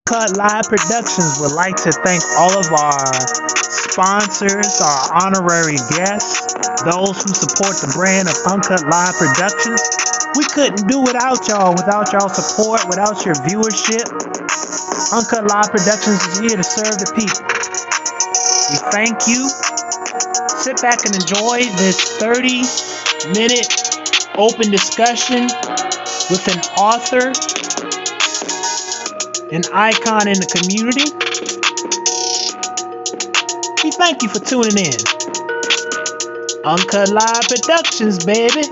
Uncut Live Productions would like to thank all of our sponsors, our honorary guests, those who support the brand of Uncut Live Productions. We couldn't do without y'all support, without your viewership. Uncut Live Productions is here to serve the people. We thank you. Sit back and enjoy this 30-minute open discussion with an author, an icon in the community. We thank you for tuning in. Uncut Live Productions, baby.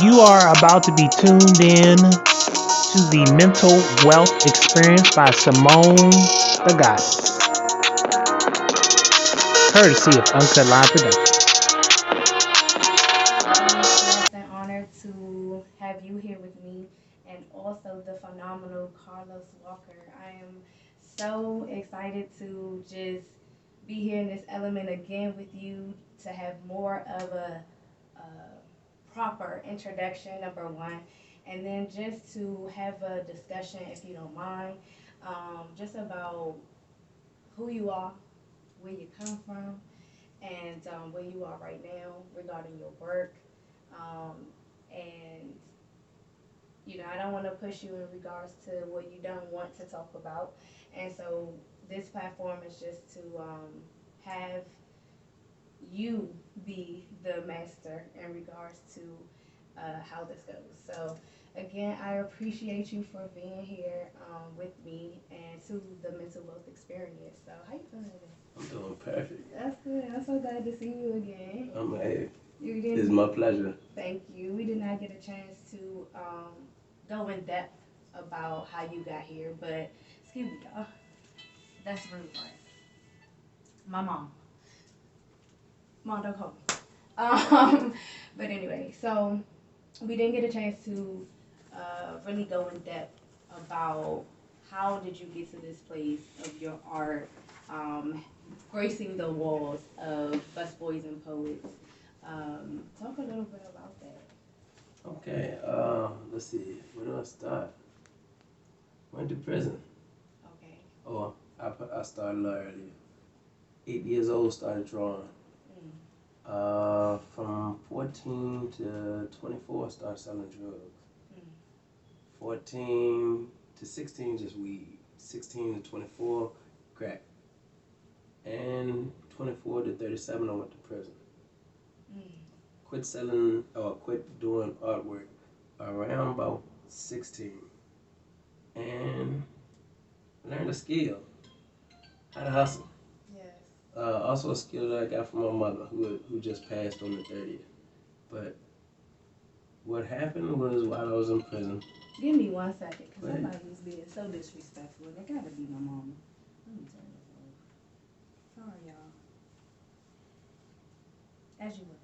You are about to be tuned in to the Mental Wealth Experience by Simone the Goddess, courtesy of Uncut Live Productions. Blessed and honored to have you here with me and also the phenomenal Carlos Walker. I am so excited to just be here in this element again with you to have more of a proper introduction, number one, and then just to have a discussion, if you don't mind, just about who you are, where you come from, and where you are right now regarding your work. Um, and I don't want to push you in regards to what you don't want to talk about. And so this platform is just to have you be the master in regards to how this goes. So again, I appreciate you for being here with me and to the mental wealth experience. So how you feeling today? I'm doing perfect. That's good. I'm so glad to see you again. Hey, You it's didn't. my pleasure. Thank you. We did not get a chance to go in depth about how you got here, but excuse me, y'all. That's rude, right? My mom. Mom, don't call me. But anyway, so we didn't get a chance to really go in depth about how did you get to this place of your art, gracing the walls of Busboys and Poets. Talk a little bit about that. Okay, let's see. Where do I start? Went to prison. Okay. Oh, I started a lot earlier. 8 years old, started drawing. Mm. From 14 to 24, started selling drugs. Mm. 14 to 16, just weed. 16 to 24, crack. And 24 to 37, I went to prison. Mm. Quit selling or quit doing artwork around about 16 and learned a skill, how to hustle. Yes. Also a skill that I got from my mother who just passed on the 30th. But what happened was while I was in prison. Give me 1 second, because Go ahead. somebody's being so disrespectful. It gotta be my mama. Let me turn this off. Sorry, y'all. As you were.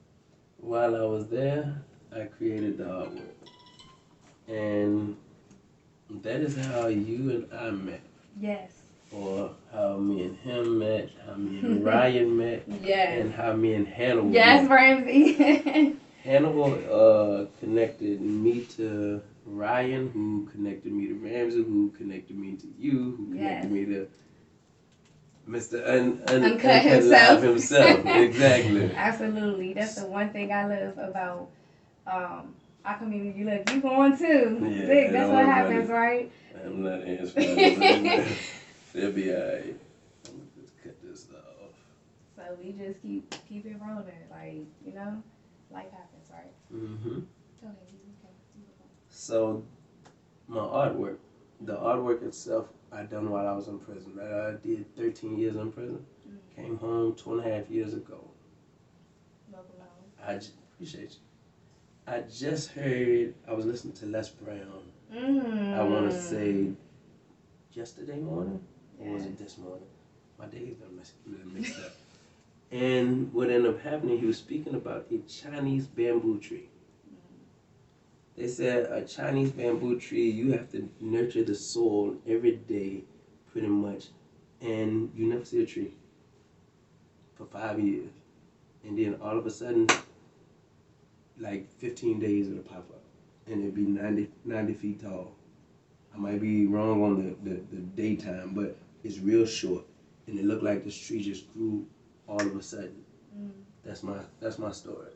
While I was there, I created the artwork. And that is how you and I met. Yes. Or how me and him met, how me and Ryan met, Yes. and how me and Hannibal Yes, met. Ramsey. Hannibal connected me to Ryan, who connected me to Ramsey, who connected me to you, who connected me to Mr. Uncut Live himself. himself. Exactly. Absolutely. That's the one thing I love about our community. Look, you going too. Yeah, Look, that's what happens, right? I'm not answering. They'll be alright. I'm gonna just cut this off. So we just keep it rolling, like life happens, right? Mm-hmm. Go ahead, you can. So my artwork, the artwork itself, I done while I was in prison. I did 13 years in prison. Mm. Came home 2.5 years ago. Welcome home. Appreciate you. I just heard. I was listening to Les Brown. Mm. I want to say yesterday morning, or was it this morning? My days been mixed up. And what ended up happening, he was speaking about a Chinese bamboo tree. They said a Chinese bamboo tree, you have to nurture the soil every day, pretty much and you never see a tree for 5 years, and then all of a sudden, like 15 days it'll pop up, and it'll be 90 feet tall. I might be wrong on the daytime, but it's real short, and it looked like this tree just grew all of a sudden. Mm. That's my story.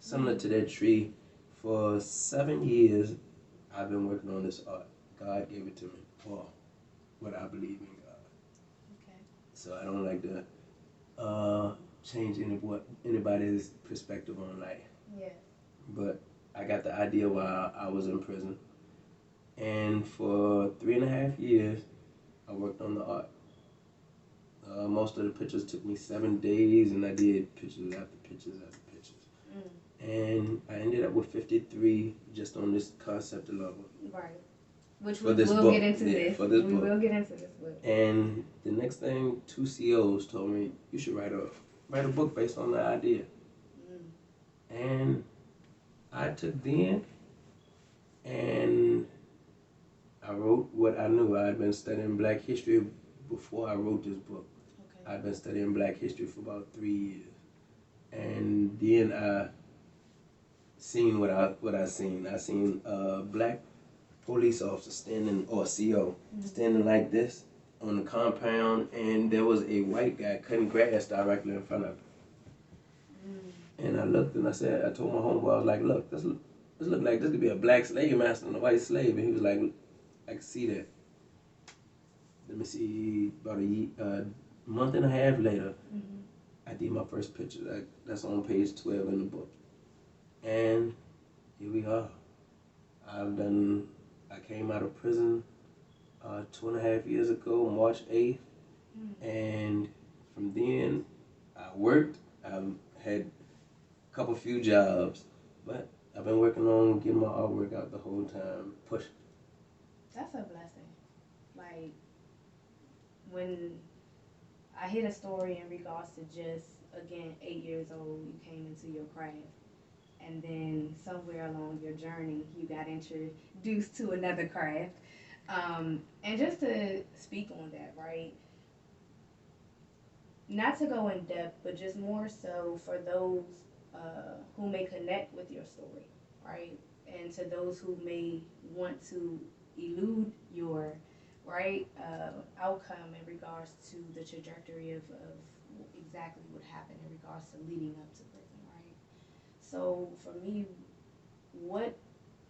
Similar to that tree, for 7 years, I've been working on this art. God gave it to me, or what I believe in God. Okay. So I don't like to change anybody's perspective on life. Yeah. But I got the idea while I was in prison, and for 3.5 years, I worked on the art. Most of the pictures took me 7 days, and I did pictures after pictures after pictures. And I ended up with 53 just on this concept alone. Right. Which For we this will book. get into Yeah, this. for this we book. will get into this book. And the next thing, 2 COs told me, you should write a book based on the idea. And I took then and I wrote what I knew. I had been studying Black history before I wrote this book. Okay. I'd been studying Black history for about 3 years. And then I seen what I seen. I seen a Black police officer standing, or CO, standing like this on the compound, and there was a white guy cutting grass directly in front of him. And I looked and I told my homeboy, I was like, look, this look like this could be a Black slave master and a white slave. And he was like, I can see that. Let me see, about a month and a half later, I did my first picture. That's on page 12 in the book. And here we are. I came out of prison 2.5 years ago, March 8th. And from then, I worked. I've had a couple few jobs, but I've been working on getting my artwork out the whole time, pushing. That's a blessing. Like, when I hear a story in regards to just, again, 8 years old, you came into your craft. And then somewhere along your journey, you got introduced to another craft. And just to speak on that, right? Not to go in depth, but just more so for those who may connect with your story, right? And to those who may want to elude your outcome in regards to the trajectory of exactly what happened in regards to leading up to prison, right? So for me, what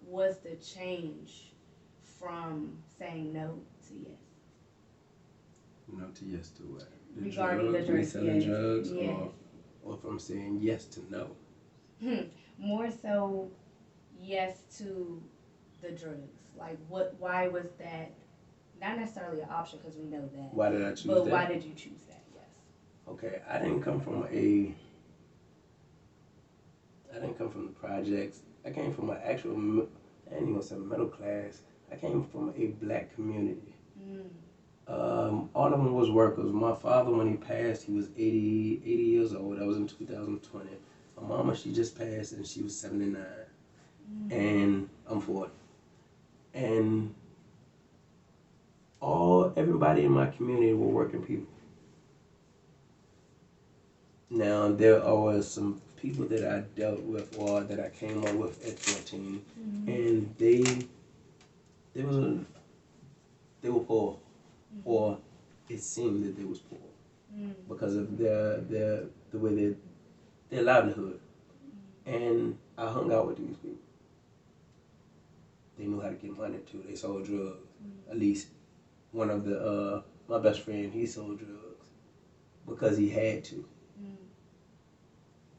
was the change from saying no to yes? No to yes to what? Regarding the drugs, selling yes. drugs, Yes. or from saying yes to no? More so, yes to the drugs. Like, why was that not necessarily an option, because we know that. Why did I choose but that? why did you choose that? Yes. Okay, I didn't come from the projects. I came from an actual, I ain't even say middle class. I came from a Black community. All of them was workers. My father, when he passed, he was 80 years old. That was in 2020. My mama, she just passed, and she was 79. And I'm 40. And everybody in my community were working people. Now, there are some people that I dealt with, or that I came up with at 14, and they were poor, or it seemed that they was poor because of the way their livelihood. And I hung out with these people. They knew how to get money too. They sold drugs. At least one of my best friend, he sold drugs because he had to.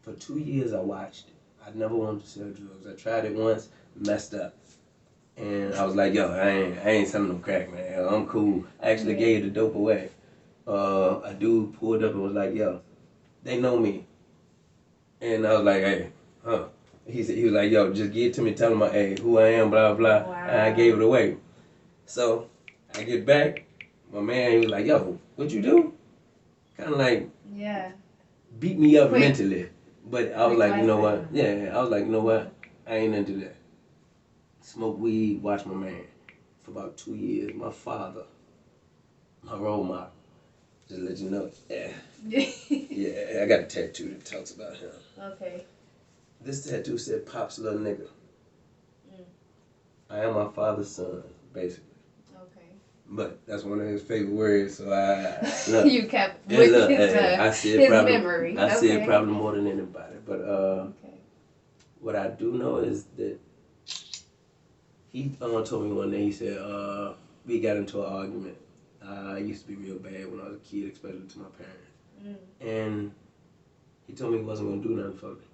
For 2 years, I watched it. I never wanted to sell drugs. I tried it once, messed up. And I was like, yo, I ain't selling no crack, man. I'm cool. I actually gave the dope away. A dude pulled up and was like, yo, they know me. And I was like, hey, huh. He was like, yo, just give it to me, tell him, hey, who I am, blah, blah. Wow. And I gave it away. So I get back, my man, he was like, yo, what you do? Kind of like beat me up mentally. But I was like, you know what? Yeah, I was like, you know what? I ain't into that. Smoke weed, watch my man. For about 2 years, my father, my role model, Just let you know. Yeah. Yeah, I got a tattoo that talks about him. Okay. This tattoo said, Pop's little nigga. Mm. I am my father's son, basically. Okay. But that's one of his favorite words, so I look. You kept with look, I see his probably, memory. I see it Okay. probably more than anybody. But Okay. what I do know is that he told me one day, he said, we got into an argument. I used to be real bad when I was a kid, especially to my parents. And he told me he wasn't going to do nothing for me.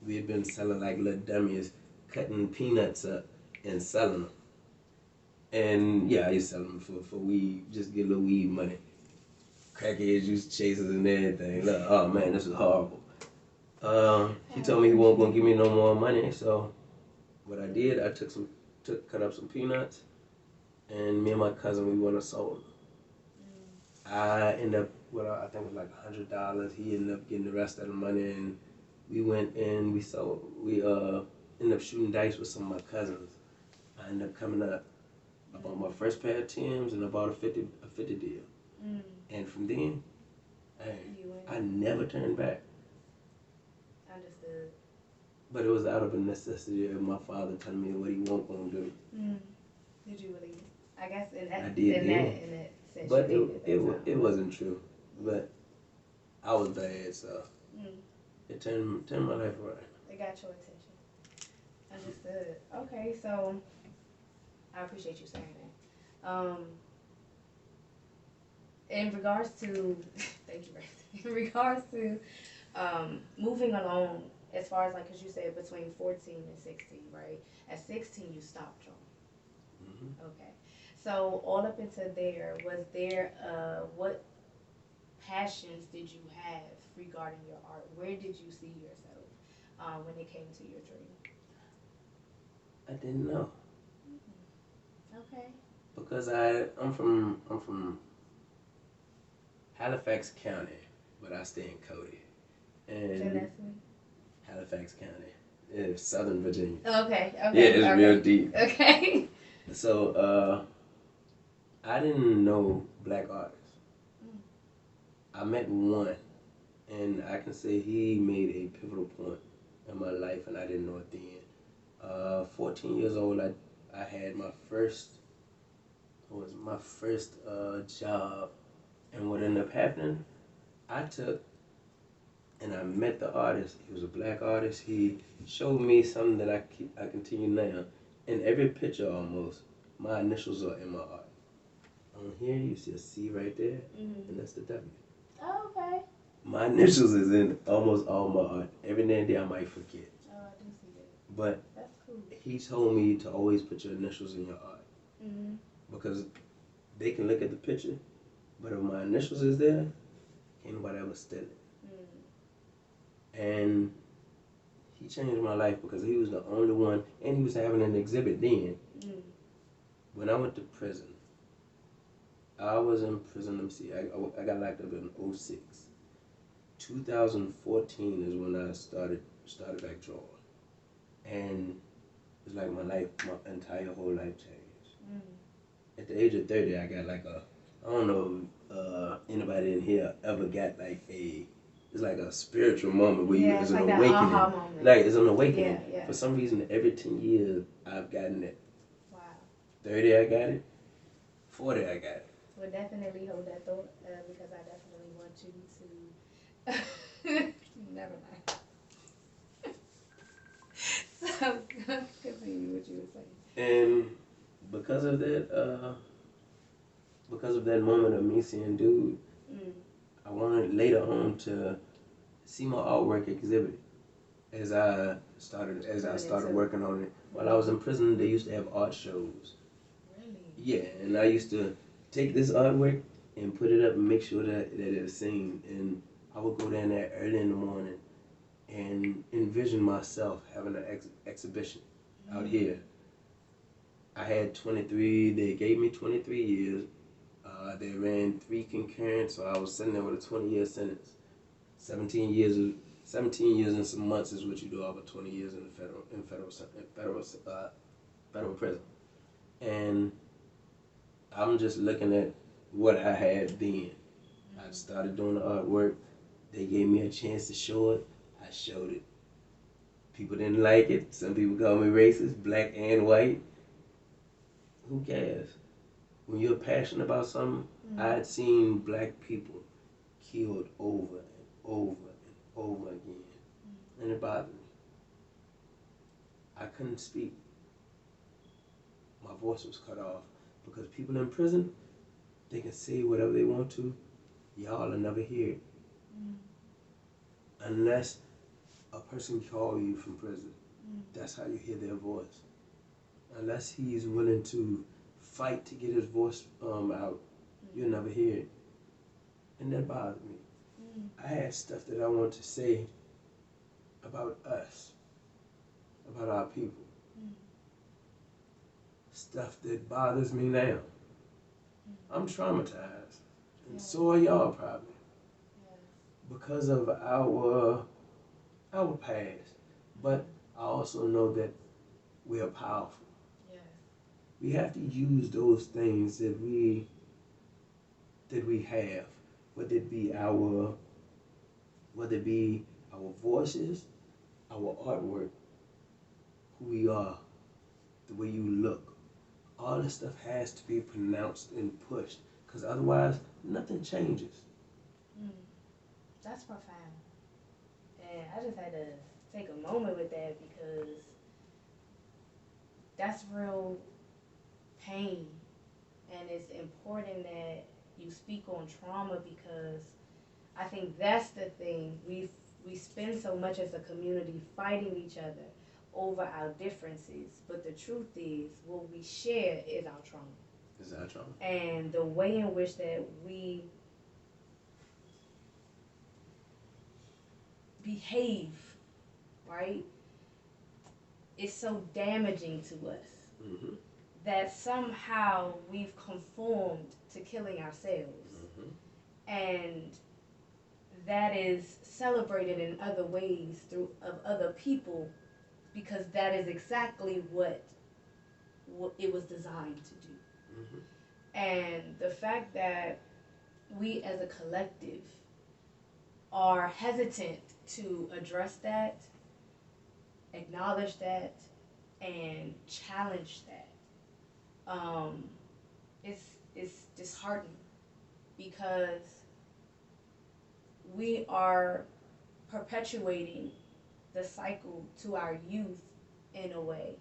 We had been selling like little dummies, cutting peanuts up and selling them. And yeah, I used to sell them for weed, just get a little weed money. Crackheads used to chase us and everything. Look, oh man, this was horrible. He told me he wasn't going to give me no more money, so what I did, I cut up some peanuts, and me and my cousin, we went and sold them. I ended up with, I think it was like $100. He ended up getting the rest of the money, and we went and we sold. We ended up shooting dice with some of my cousins. I ended up coming up. I bought my first pair of Timbs, and I bought a 50 deal. And from then, I never turned back. Understood. But it was out of a necessity of my father telling me what he won't gonna do. Did you believe it? I guess in that I did, in that sense. But it wasn't true. But I was bad, so it turned my life around. It got your attention. Understood. Okay, so I appreciate you saying that. In regards to, thank you, Ray. In regards to moving along, as far as like, because you said between 14 and 16, right? At 16, you stopped drawing. Okay. So all up into there, was there, what passions did you have regarding your art? Where did you see yourself when it came to your dream? I didn't know. Okay. Because I'm from Halifax County, but I stay in Cody. And Halifax County. It's Southern Virginia. Okay. Yeah, it's real deep. Okay. So I didn't know black artists. I met one, and I can say he made a pivotal point in my life, and I didn't know it then. 14 years old, I had my first job, and what ended up happening, I met the artist. He was a black artist. He showed me something that I continue now. In every picture almost, my initials are in my art. On here, you see a C right there, and that's the W. Oh, okay. My initials is in almost all my art. Every now and then I might forget. Oh, I do see that. But that's cool. He told me to always put your initials in your art. Because they can look at the picture, but if my initials is there, can't nobody ever steal it. And he changed my life because he was the only one, and he was having an exhibit then. When I went to prison, I was in prison, let me see, I got locked up in 06. 2014 is when I started back drawing. And it's like my entire whole life changed. At the age of 30, I got like I don't know if anybody in here ever got like it's like a spiritual moment where it's like an awakening. Like it's an awakening. Yeah. For some reason, every 10 years, I've gotten it. Wow. 30, I got it. 40, I got it. We'll definitely hold that thought because I definitely want you to. Never mind. So continue what you were saying. And because of that moment of me seeing dude, I wanted later on to see my artwork exhibited. As I started working on it. While I was in prison, they used to have art shows. Really? Yeah, and I used to take this artwork and put it up and make sure that it was seen. And I would go down there early in the morning and envision myself having an exhibition out here. I had 23, they gave me 23 years. They ran 3 concurrent, so I was sitting there with a 20-year sentence. 17 years and some months is what you do over 20 years in federal prison. And I'm just looking at what I had then. I started doing the artwork. They gave me a chance to show it. I showed it. People didn't like it. Some people call me racist, black and white. Who cares? When you're passionate about something, I had seen black people killed over and over and over again. And it bothered me. I couldn't speak. My voice was cut off because people in prison, they can say whatever they want to. Y'all will never hear it. Unless a person call you from prison. That's how you hear their voice. Unless he's willing to fight to get his voice out, you'll never hear it. And that bothered me. I had stuff that I wanted to say about us, about our people. Stuff that bothers me now. I'm traumatized. And so are y'all probably. Because of our past. But I also know that we are powerful. We have to use those things that we have, whether it be our voices, our artwork, who we are, the way you look. All this stuff has to be pronounced and pushed, because otherwise nothing changes. That's profound. And I just had to take a moment with that because that's real pain. And it's important that you speak on trauma because I think that's the thing. We spend so much as a community fighting each other over our differences, but the truth is what we share is our trauma. Is our trauma. And the way in which that we behave, right, is so damaging to us that somehow we've conformed to killing ourselves. And that is celebrated in other ways through of other people because that is exactly what it was designed to do. And the fact that we as a collective are hesitant to address that, acknowledge that, and challenge that, it's disheartening because we are perpetuating the cycle to our youth in a way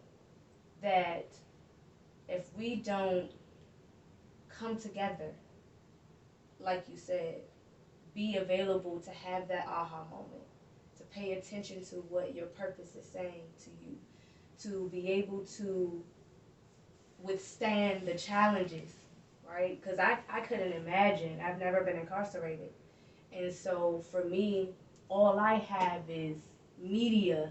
that if we don't come together, like you said, be available to have that aha moment, to pay attention to what your purpose is saying to you, to be able to withstand the challenges, right? Because I couldn't imagine. I've never been incarcerated. And so for me, all I have is media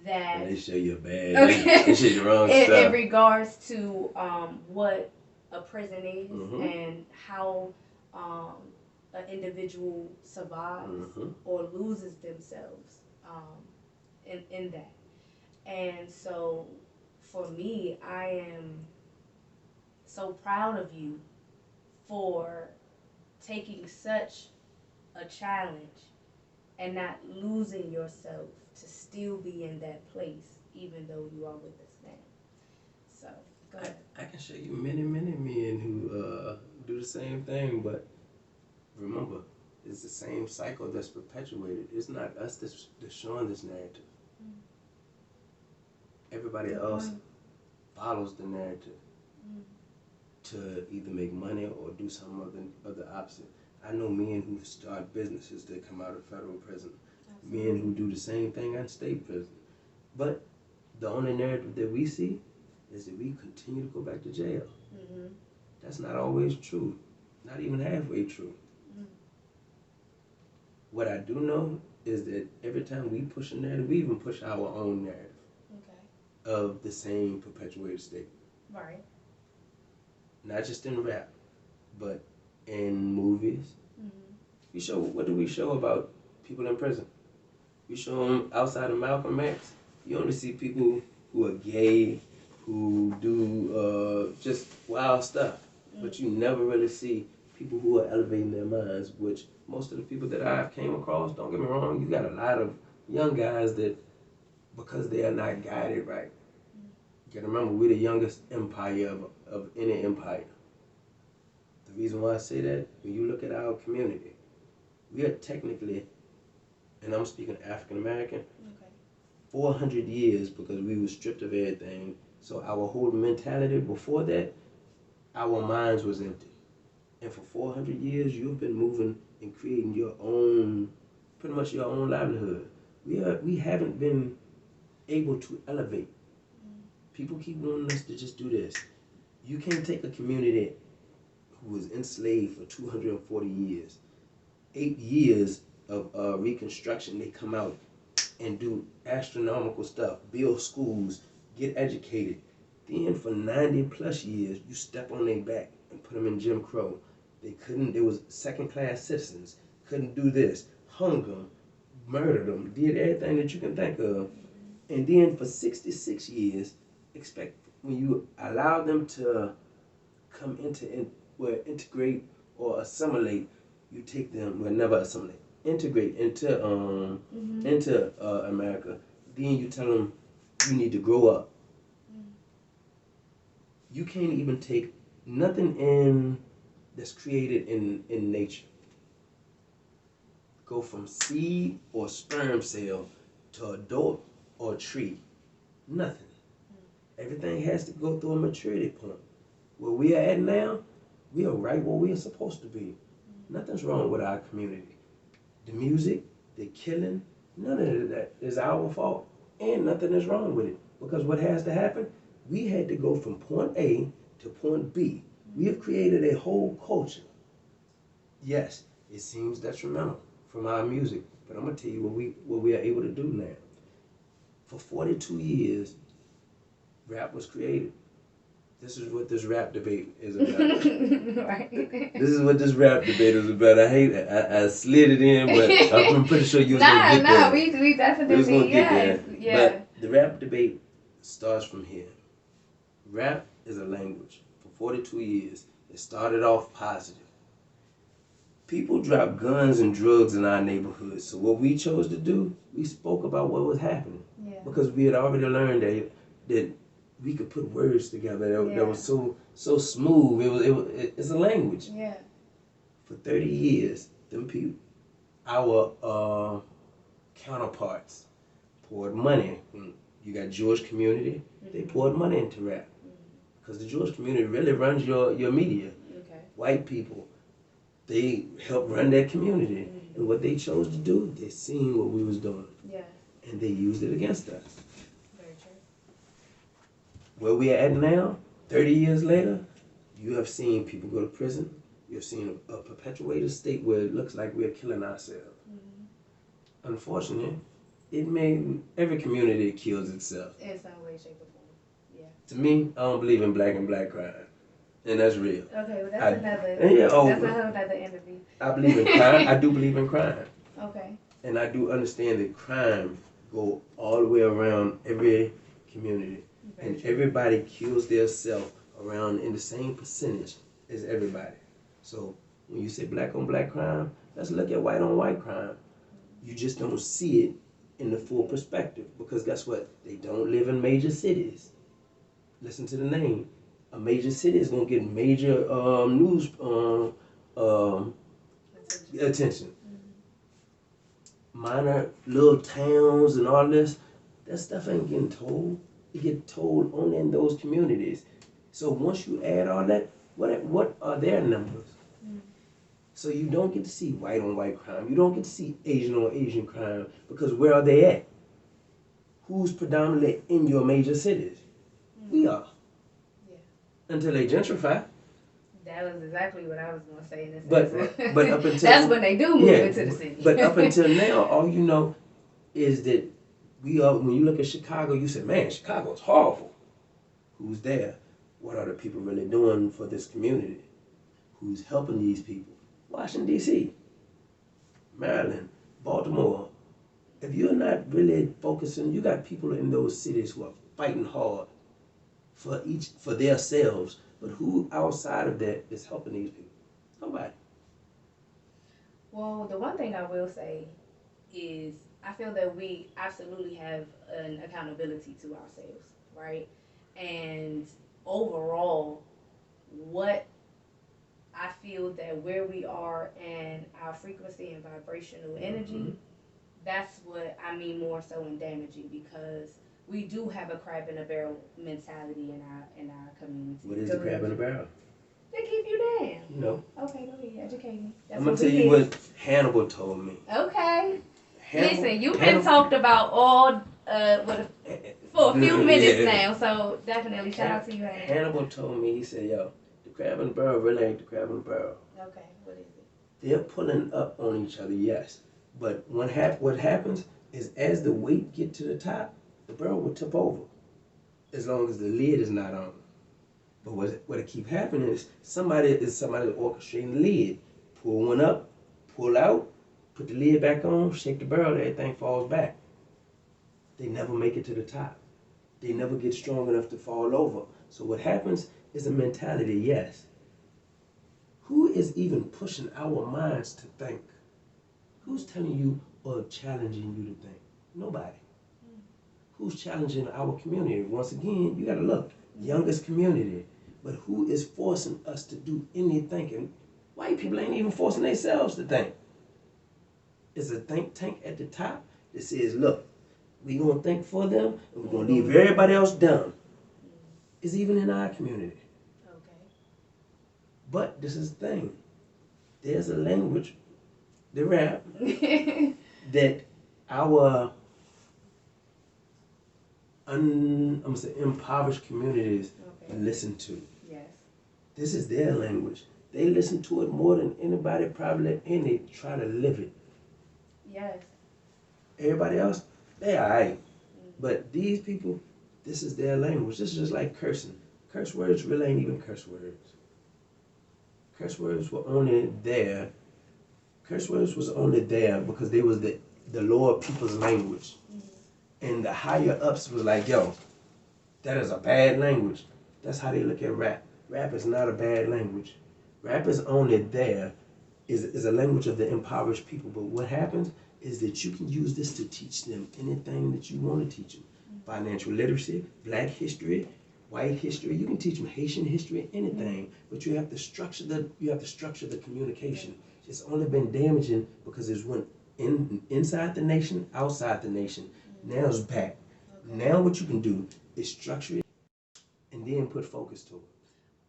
that... And they show you bad. Okay. They show you the wrong stuff. In regards to what a prison is and how an individual survives or loses themselves in that. And so for me, I am so proud of you for taking such a challenge and not losing yourself to still be in that place, even though you are with us now. So, go ahead. I can show you many, many men who do the same thing, but remember, it's the same cycle that's perpetuated. It's not us that's showing this narrative. Everybody else follows the narrative to either make money or do some other opposite. I know men who start businesses that come out of federal prison. Absolutely. Men who do the same thing in state prison. But the only narrative that we see is that we continue to go back to jail. That's not always true. Not even halfway true. What I do know is that every time we push a narrative, we even push our own narrative of the same perpetuated state. Right. Not just in rap, but in movies. We show, what do we show about people in prison? We show them outside of Malcolm X. You only see people who are gay, who do just wild stuff. But you never really see people who are elevating their minds, which most of the people that I've came across, don't get me wrong, you got a lot of young guys that, because they are not guided right. You gotta remember, we're the youngest empire of any empire. The reason why I say that, when you look at our community, we are technically, and I'm speaking African American, 400 years, because we were stripped of everything. So our whole mentality before that, our minds was empty. And for 400 years, you've been moving and creating your own, pretty much your own livelihood. We haven't been able to elevate. People keep wanting us to just do this. You can't take a community who was enslaved for 240 years, 8 years of Reconstruction, they come out and do astronomical stuff, build schools, get educated. Then for 90 plus years, you step on their back and put them in Jim Crow. They was second class citizens, couldn't do this, hung them, murdered them, did everything that you can think of. And then for 66 years, when you allow them to come integrate or assimilate, you take them, well, never assimilate, integrate into America. Then you tell them you need to grow up. You can't even take nothing that's created in nature. Go from seed or sperm cell to adult or tree. Nothing. Everything has to go through a maturity point. Where we are at now, we are right where we are supposed to be. Nothing's wrong with our community. The music, the killing, none of that is our fault. And nothing is wrong with it. Because what has to happen, we had to go from point A to point B. We have created a whole culture. Yes, it seems detrimental from our music, but I'm going to tell you what we are able to do now. For 42 years, rap was created. This is what this rap debate is about. Right. This is what this rap debate is about. I hate it. I slid it in, but I'm pretty sure you was going to get there. We definitely, we was gonna get there. Yeah. But the rap debate starts from here. Rap is a language. For 42 years, it started off positive. People dropped guns and drugs in our neighborhoods. So what we chose to do, we spoke about what was happening. Yeah. Because we had already learned that we could put words together that was so smooth. It's a language. Yeah. For 30 years, them people, our counterparts, poured money. You got Jewish community, they poured money into rap. Because the Jewish community really runs your media. Okay. White people, they help run their community. And what they chose to do, they seen what we was doing. Yeah. And they used it against us. Very true. Where we are at now, 30 years later, you have seen people go to prison. You have seen a perpetuated state where it looks like we're killing ourselves. Mm-hmm. Unfortunately, every community kills itself. In some way, shape, or form. Yeah. To me, I don't believe in black and black crime. And that's real. Okay, well that's a whole other interview. I believe in crime. I do believe in crime. Okay. And I do understand that crime go all the way around every community. Very and true. Everybody kills their self around in the same percentage as everybody. So when you say black on black crime, let's look at white on white crime. You just don't see it in the full perspective, because guess what? They don't live in major cities. Listen to the name. A major city is going to get major news attention. Mm-hmm. Minor little towns and all this, that stuff ain't getting told. It gets told only in those communities. So once you add all that, what are their numbers? Mm-hmm. So you don't get to see white on white crime. You don't get to see Asian on Asian crime, because where are they at? Who's predominantly in your major cities? Mm-hmm. We are. Until they gentrify. That was exactly what I was going to say in this episode. But up until that's when they do move into the city. But up until now, all you know is that when you look at Chicago, you say, man, Chicago's horrible. Who's there? What are the people really doing for this community? Who's helping these people? Washington, D.C., Maryland, Baltimore. If you're not really focusing, you got people in those cities who are fighting hard for their selves, but who outside of that is helping these people? Nobody. Well, the one thing I will say is I feel that we absolutely have an accountability to ourselves, right? And overall, what I feel that where we are and our frequency and vibrational energy, that's what I mean more so in damaging because we do have a crab in a barrel mentality in our community. What is the crab in a barrel? They keep you down. No. Okay, go ahead, educate me. I'm gonna tell you what Hannibal told me. Okay. Hannibal, Listen, you've been talked about all for a few minutes now, so definitely shout out to you. Hannibal told me, he said, yo, the crab in the barrel really ain't the crab in the barrel. Okay, what is it? They're pulling up on each other, yes. But what happens is as the weight get to the top, the barrel will tip over as long as the lid is not on. But what it keep happening is somebody orchestrating the lid. Pull one up, pull out, put the lid back on, shake the barrel, everything falls back. They never make it to the top. They never get strong enough to fall over. So what happens is a mentality, yes. Who is even pushing our minds to think? Who's telling you or challenging you to think? Nobody. Who's challenging our community? Once again, you gotta look. Youngest community. But who is forcing us to do any thinking? White people ain't even forcing themselves to think. It's a think tank at the top that says, look, we gonna think for them and we're gonna leave everybody else dumb. It's even in our community. Okay. But this is the thing. There's a language, the rap, that our I'm gonna say impoverished communities listen to. Yes. This is their language. They listen to it more than anybody probably, and they try to live it. Yes. Everybody else, they alright. But these people, this is their language. This is just like cursing. Curse words really ain't even curse words. Curse words were only there. Curse words was only there because they was the lower people's language. And the higher ups was like, yo, that is a bad language. That's how they look at rap. Rap is not a bad language. Rap is only there, is a language of the impoverished people. But what happens is that you can use this to teach them anything that you want to teach them. Financial literacy, black history, white history. You can teach them Haitian history, anything. But you have to structure the communication. It's only been damaging because it's went inside the nation, outside the nation. Now it's back. Now what you can do is structure it and then put focus to it.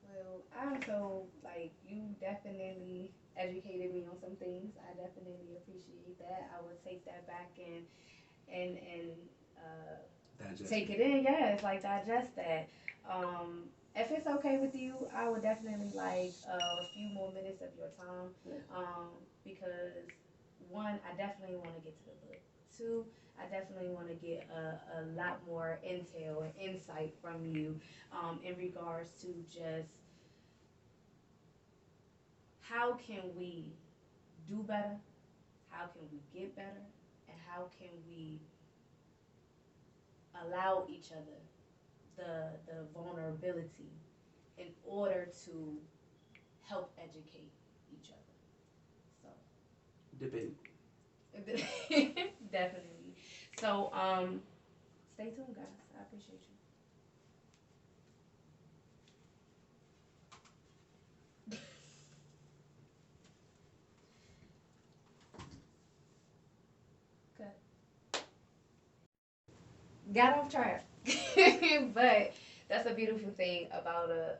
Well, I'm so you definitely educated me on some things. I definitely appreciate that. I would take that back and take it in. Yes, digest that. If it's okay with you, I would definitely like a few more minutes of your time. Because one, I definitely want to get to the book. Two, I definitely want to get a lot more intel and insight from you in regards to just how can we do better, how can we get better, and how can we allow each other the vulnerability in order to help educate each other. So Debate. definitely. So stay tuned, guys. I appreciate you. Cut. Got off track. But that's a beautiful thing about a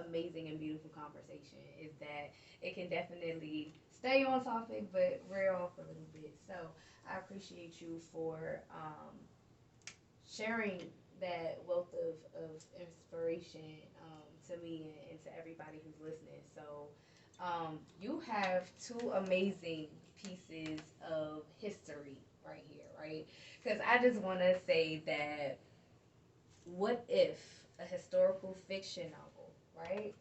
amazing and beautiful conversation is that it can definitely stay on topic but veer off a little bit. So I appreciate you for sharing that wealth of inspiration to me and to everybody who's listening. So you have two amazing pieces of history right here, right? Because I just want to say that what if a historical fiction novel, right?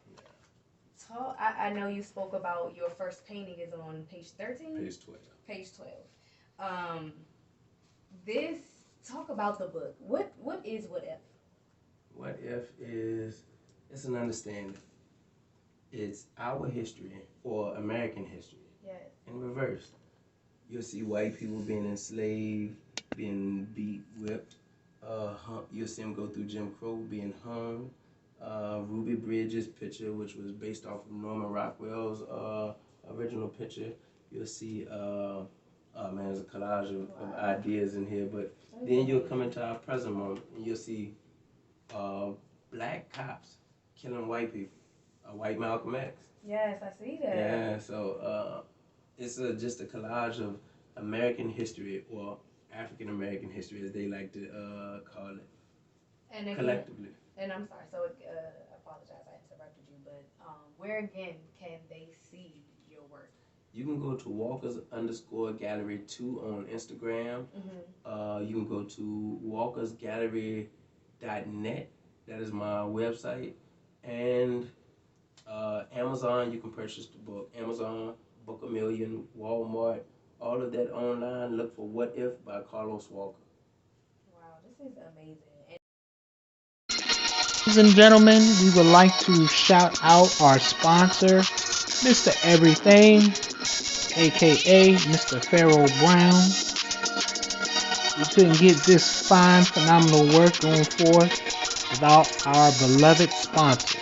I know you spoke about your first painting is on page 13? Page 12. Page 12. This, talk about the book. What is What If? What if is, it's an understanding. It's our history or American history Yes. in reverse. You'll see white people being enslaved, being beat, whipped. You'll see them go through Jim Crow, being hung. Ruby Bridges' picture, which was based off of Norman Rockwell's original picture. You'll see, man, there's a collage of ideas in here. But then you'll come into our present moment and you'll see uh, black cops killing white people. A white Malcolm X. Yes, I see that. Yeah, so it's just a collage of American history or African American history, as they like to call it, And again, collectively. and I'm sorry, so I apologize, I interrupted you, but where again can they see your work? You can go to Walkers_Gallery 2 on Instagram. You can go to WalkersGallery.net. That is my website. And Amazon, you can purchase the book. Amazon, Book a Million, Walmart, all of that online. Look for What If by Carlos Walker. Wow, this is amazing. Ladies and gentlemen, we would like to shout out our sponsor, Mr. Everything, aka Mr. Pharaoh Brown. We couldn't get this fine, phenomenal work going forth without our beloved sponsor.